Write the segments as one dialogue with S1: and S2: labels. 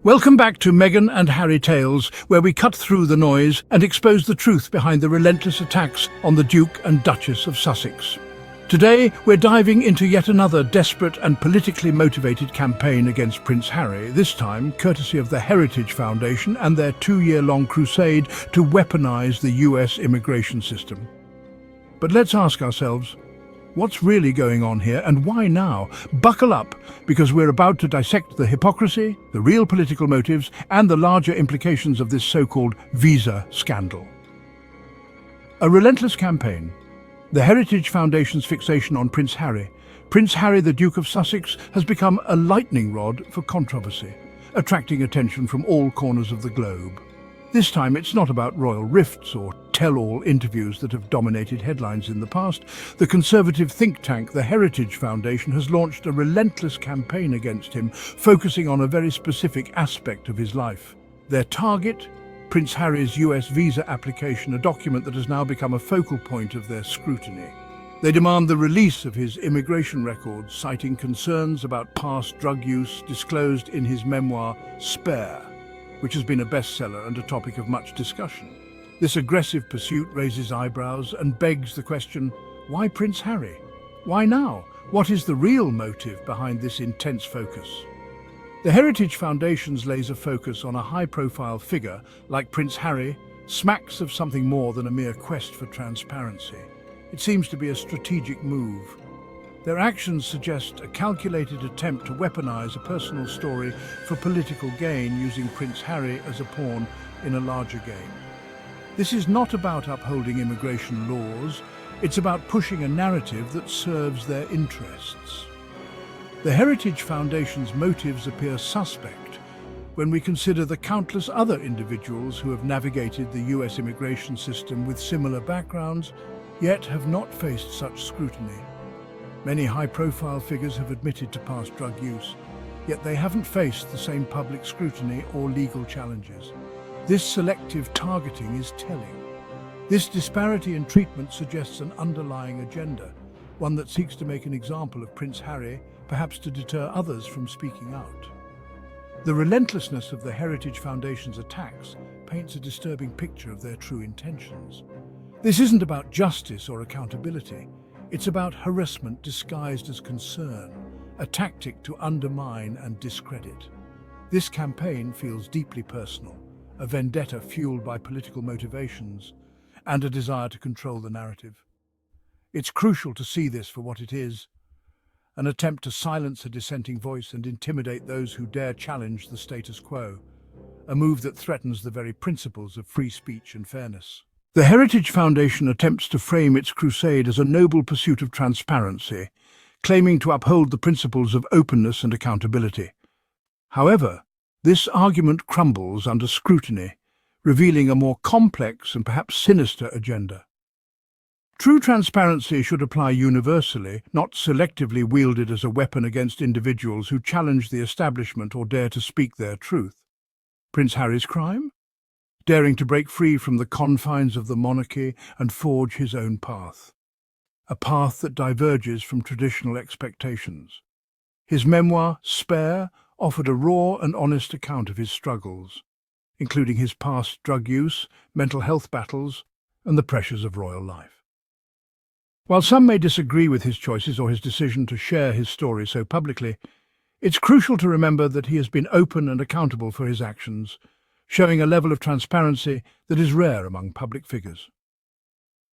S1: Welcome back to Meghan and Harry Tales, where we cut through the noise and expose the truth behind the relentless attacks on the Duke and Duchess of Sussex. Today, we're diving into yet another desperate and politically motivated campaign against Prince Harry, this time courtesy of the Heritage Foundation and their 2-year-long crusade to weaponize the US immigration system. But let's ask ourselves, what's really going on here and why now? Buckle up, because we're about to dissect the hypocrisy, the real political motives, and the larger implications of this so-called visa scandal. A relentless campaign. The Heritage Foundation's fixation on Prince Harry. Prince Harry, the Duke of Sussex, has become a lightning rod for controversy, attracting attention from all corners of the globe. This time it's not about royal rifts or tell-all interviews that have dominated headlines in the past. The conservative think tank, the Heritage Foundation, has launched a relentless campaign against him, focusing on a very specific aspect of his life. Their target? Prince Harry's US visa application, a document that has now become a focal point of their scrutiny. They demand the release of his immigration records, citing concerns about past drug use disclosed in his memoir, Spare, which has been a bestseller and a topic of much discussion. This aggressive pursuit raises eyebrows and begs the question, why Prince Harry? Why now? What is the real motive behind this intense focus? The Heritage Foundation's laser focus on a high-profile figure like Prince Harry smacks of something more than a mere quest for transparency. It seems to be a strategic move. Their actions suggest a calculated attempt to weaponize a personal story for political gain, using Prince Harry as a pawn in a larger game. This is not about upholding immigration laws, it's about pushing a narrative that serves their interests. The Heritage Foundation's motives appear suspect when we consider the countless other individuals who have navigated the US immigration system with similar backgrounds, yet have not faced such scrutiny. Many high-profile figures have admitted to past drug use, yet they haven't faced the same public scrutiny or legal challenges. This selective targeting is telling. This disparity in treatment suggests an underlying agenda, one that seeks to make an example of Prince Harry, perhaps to deter others from speaking out. The relentlessness of the Heritage Foundation's attacks paints a disturbing picture of their true intentions. This isn't about justice or accountability. It's about harassment disguised as concern, a tactic to undermine and discredit. This campaign feels deeply personal, a vendetta fueled by political motivations and a desire to control the narrative. It's crucial to see this for what it is, an attempt to silence a dissenting voice and intimidate those who dare challenge the status quo, a move that threatens the very principles of free speech and fairness. The Heritage Foundation attempts to frame its crusade as a noble pursuit of transparency, claiming to uphold the principles of openness and accountability. However, this argument crumbles under scrutiny, revealing a more complex and perhaps sinister agenda. True transparency should apply universally, not selectively wielded as a weapon against individuals who challenge the establishment or dare to speak their truth. Prince Harry's crime? Daring to break free from the confines of the monarchy and forge his own path. A path that diverges from traditional expectations. His memoir, Spare, offered a raw and honest account of his struggles, including his past drug use, mental health battles, and the pressures of royal life. While some may disagree with his choices or his decision to share his story so publicly, it's crucial to remember that he has been open and accountable for his actions, showing a level of transparency that is rare among public figures.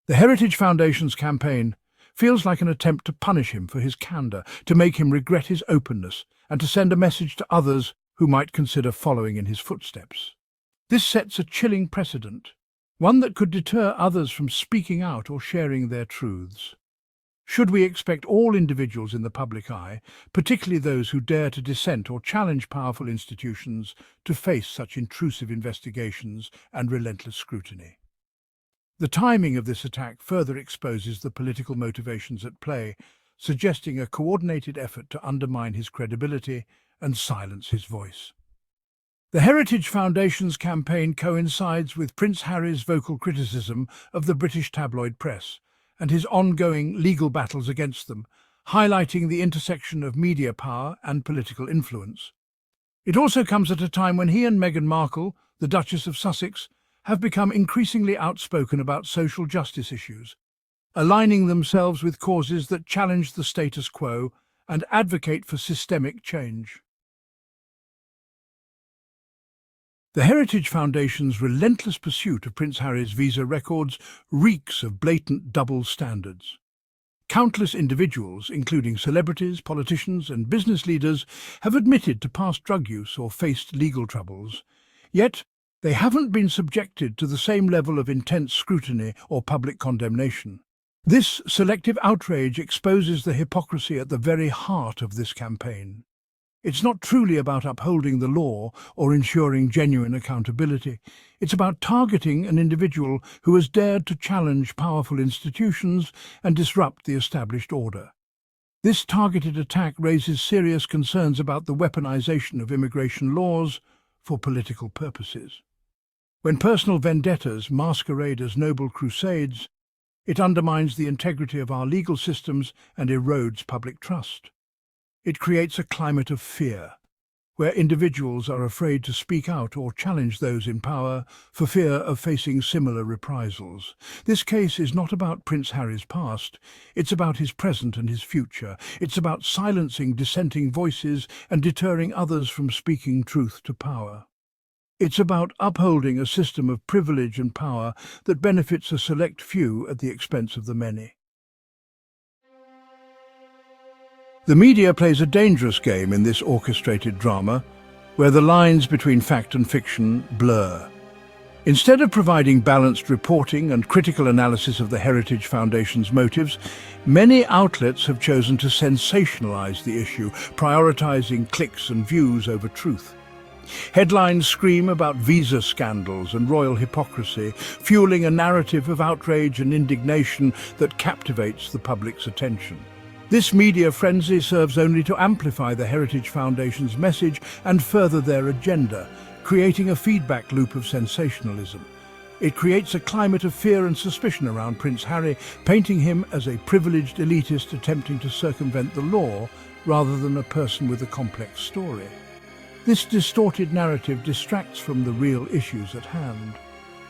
S1: The Heritage Foundation's campaign feels like an attempt to punish him for his candor, to make him regret his openness, and to send a message to others who might consider following in his footsteps. This sets a chilling precedent, one that could deter others from speaking out or sharing their truths. Should we expect all individuals in the public eye, particularly those who dare to dissent or challenge powerful institutions, to face such intrusive investigations and relentless scrutiny? The timing of this attack further exposes the political motivations at play, suggesting a coordinated effort to undermine his credibility and silence his voice. The Heritage Foundation's campaign coincides with Prince Harry's vocal criticism of the British tabloid press and his ongoing legal battles against them, highlighting the intersection of media power and political influence. It also comes at a time when he and Meghan Markle, the Duchess of Sussex, have become increasingly outspoken about social justice issues, aligning themselves with causes that challenge the status quo and advocate for systemic change. The Heritage Foundation's relentless pursuit of Prince Harry's visa records reeks of blatant double standards. Countless individuals, including celebrities, politicians and business leaders, have admitted to past drug use or faced legal troubles. Yet, they haven't been subjected to the same level of intense scrutiny or public condemnation. This selective outrage exposes the hypocrisy at the very heart of this campaign. It's not truly about upholding the law or ensuring genuine accountability. It's about targeting an individual who has dared to challenge powerful institutions and disrupt the established order. This targeted attack raises serious concerns about the weaponization of immigration laws for political purposes. When personal vendettas masquerade as noble crusades, it undermines the integrity of our legal systems and erodes public trust. It creates a climate of fear, where individuals are afraid to speak out or challenge those in power for fear of facing similar reprisals. This case is not about Prince Harry's past, it's about his present and his future. It's about silencing dissenting voices and deterring others from speaking truth to power. It's about upholding a system of privilege and power that benefits a select few at the expense of the many. The media plays a dangerous game in this orchestrated drama, where the lines between fact and fiction blur. Instead of providing balanced reporting and critical analysis of the Heritage Foundation's motives, many outlets have chosen to sensationalize the issue, prioritizing clicks and views over truth. Headlines scream about visa scandals and royal hypocrisy, fueling a narrative of outrage and indignation that captivates the public's attention. This media frenzy serves only to amplify the Heritage Foundation's message and further their agenda, creating a feedback loop of sensationalism. It creates a climate of fear and suspicion around Prince Harry, painting him as a privileged elitist attempting to circumvent the law rather than a person with a complex story. This distorted narrative distracts from the real issues at hand.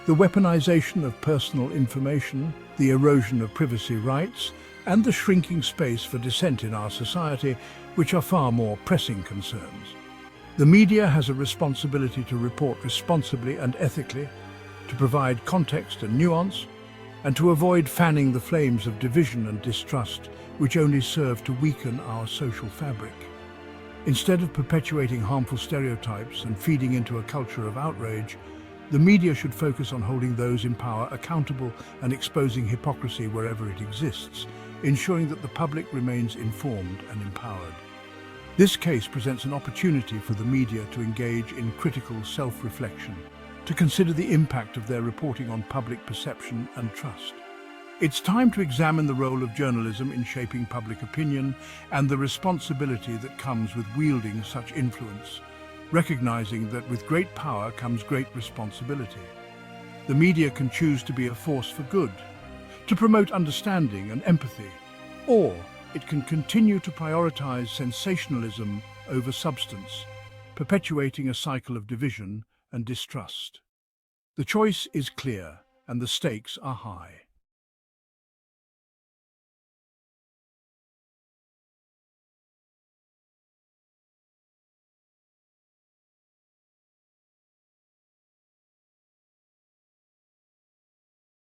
S1: The weaponization of personal information, the erosion of privacy rights, and the shrinking space for dissent in our society, which are far more pressing concerns. The media has a responsibility to report responsibly and ethically, to provide context and nuance, and to avoid fanning the flames of division and distrust, which only serve to weaken our social fabric. Instead of perpetuating harmful stereotypes and feeding into a culture of outrage, the media should focus on holding those in power accountable and exposing hypocrisy wherever it exists, ensuring that the public remains informed and empowered. This case presents an opportunity for the media to engage in critical self-reflection, to consider the impact of their reporting on public perception and trust. It's time to examine the role of journalism in shaping public opinion and the responsibility that comes with wielding such influence, recognizing that with great power comes great responsibility. The media can choose to be a force for good, to promote understanding and empathy, or it can continue to prioritize sensationalism over substance, perpetuating a cycle of division and distrust. The choice is clear and the stakes are high.